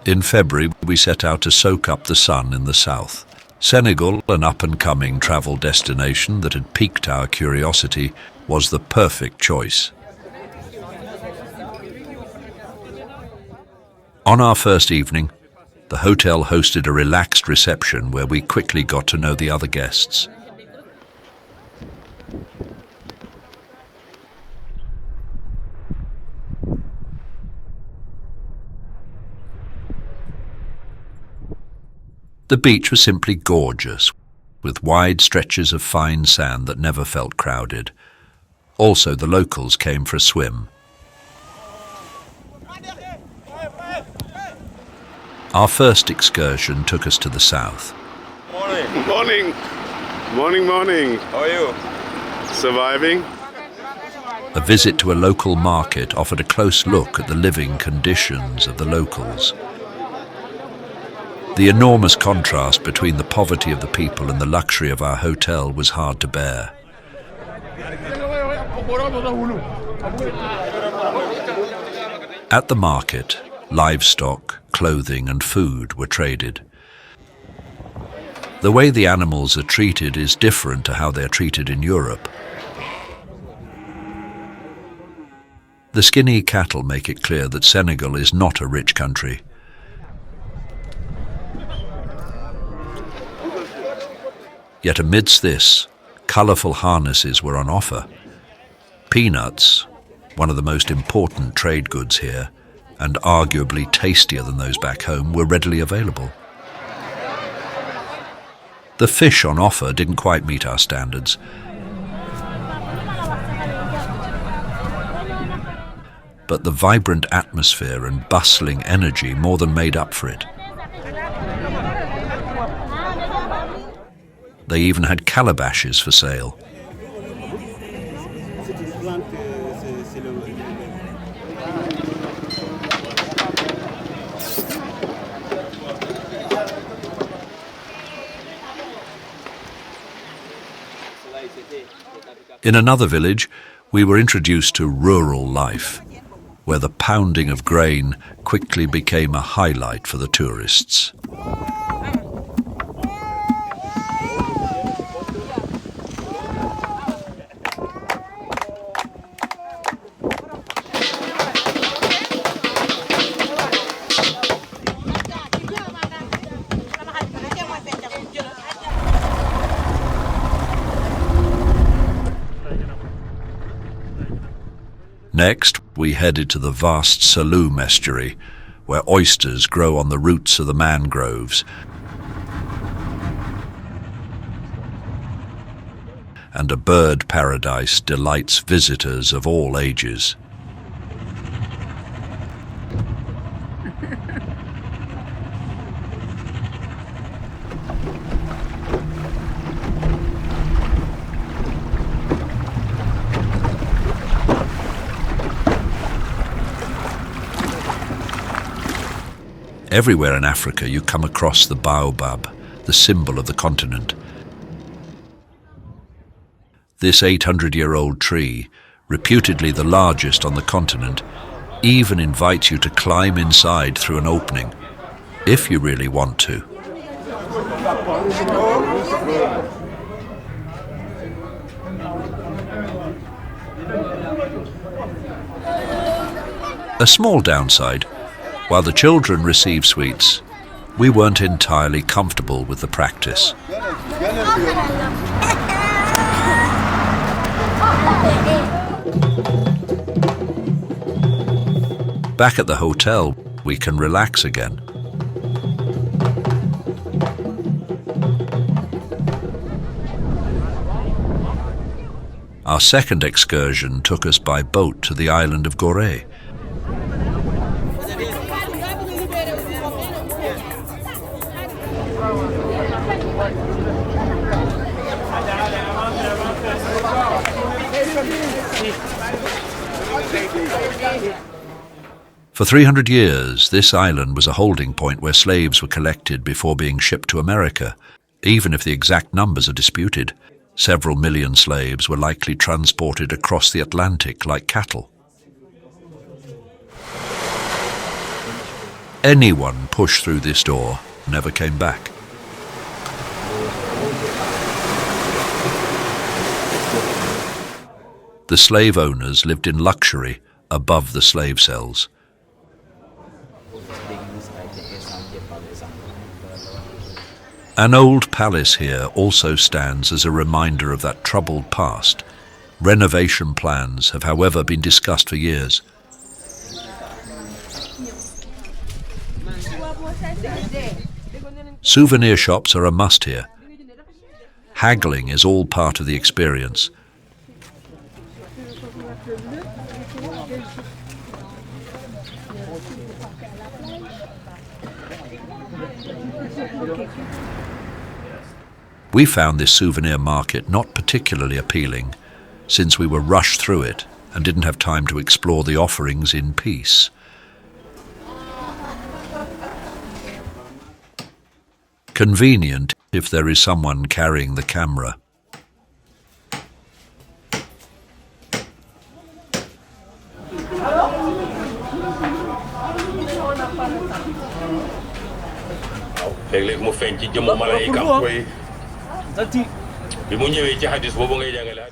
In February, we set out to soak up the sun in the south. Senegal, an up-and-coming travel destination that had piqued our curiosity, was the perfect choice. On our first evening, the hotel hosted a relaxed reception where we quickly got to know the other guests. The beach was simply gorgeous, with wide stretches of fine sand that never felt crowded. Also, the locals came for a swim. Our first excursion took us to the south. Morning. Morning. Morning, morning. How are you? Surviving? A visit to a local market offered a close look at the living conditions of the locals. The enormous contrast between the poverty of the people and the luxury of our hotel was hard to bear. At the market, livestock, clothing and food were traded. The way the animals are treated is different to how they are treated in Europe. The skinny cattle make it clear that Senegal is not a rich country. Yet amidst this, colourful harnesses were on offer. Peanuts, one of the most important trade goods here, and arguably tastier than those back home, were readily available. The fish on offer didn't quite meet our standards. But the vibrant atmosphere and bustling energy more than made up for it. They even had calabashes for sale. In another village, we were introduced to rural life, where the pounding of grain quickly became a highlight for the tourists. Next, we headed to the vast Saloum estuary, where oysters grow on the roots of the mangroves, and a bird paradise delights visitors of all ages. Everywhere in Africa you come across the baobab, the symbol of the continent. This 800-year-old tree, reputedly the largest on the continent, even invites you to climb inside through an opening, if you really want to. A small downside: while the children receive sweets, we weren't entirely comfortable with the practice. Back at the hotel, we can relax again. Our second excursion took us by boat to the island of Gorée. For 300 years, this island was a holding point where slaves were collected before being shipped to America. Even if the exact numbers are disputed, several million slaves were likely transported across the Atlantic like cattle. Anyone pushed through this door never came back. The slave owners lived in luxury above the slave cells. An old palace here also stands as a reminder of that troubled past. Renovation plans have, however, been discussed for years. Souvenir shops are a must here. Haggling is all part of the experience. We found this souvenir market not particularly appealing, since we were rushed through it and didn't have time to explore the offerings in peace. Convenient if there is someone carrying the camera.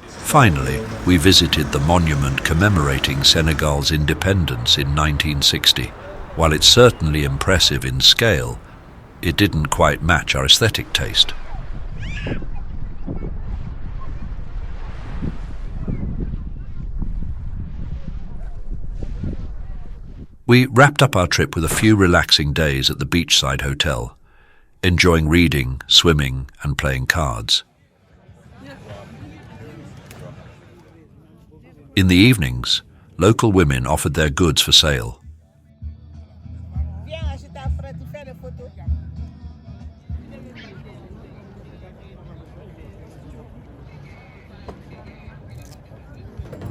Finally, we visited the monument commemorating Senegal's independence in 1960. While it's certainly impressive in scale, it didn't quite match our aesthetic taste. We wrapped up our trip with a few relaxing days at the beachside hotel, enjoying reading, swimming, and playing cards. In the evenings, local women offered their goods for sale.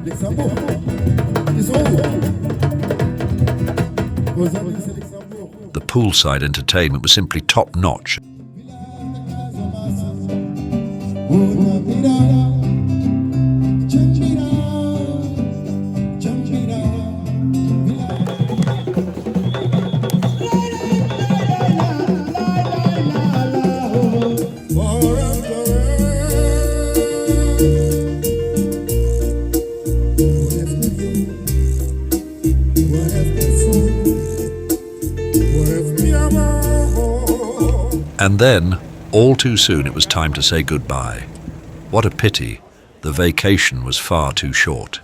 The poolside entertainment was simply top-notch. And then, all too soon, it was time to say goodbye. What a pity, the vacation was far too short.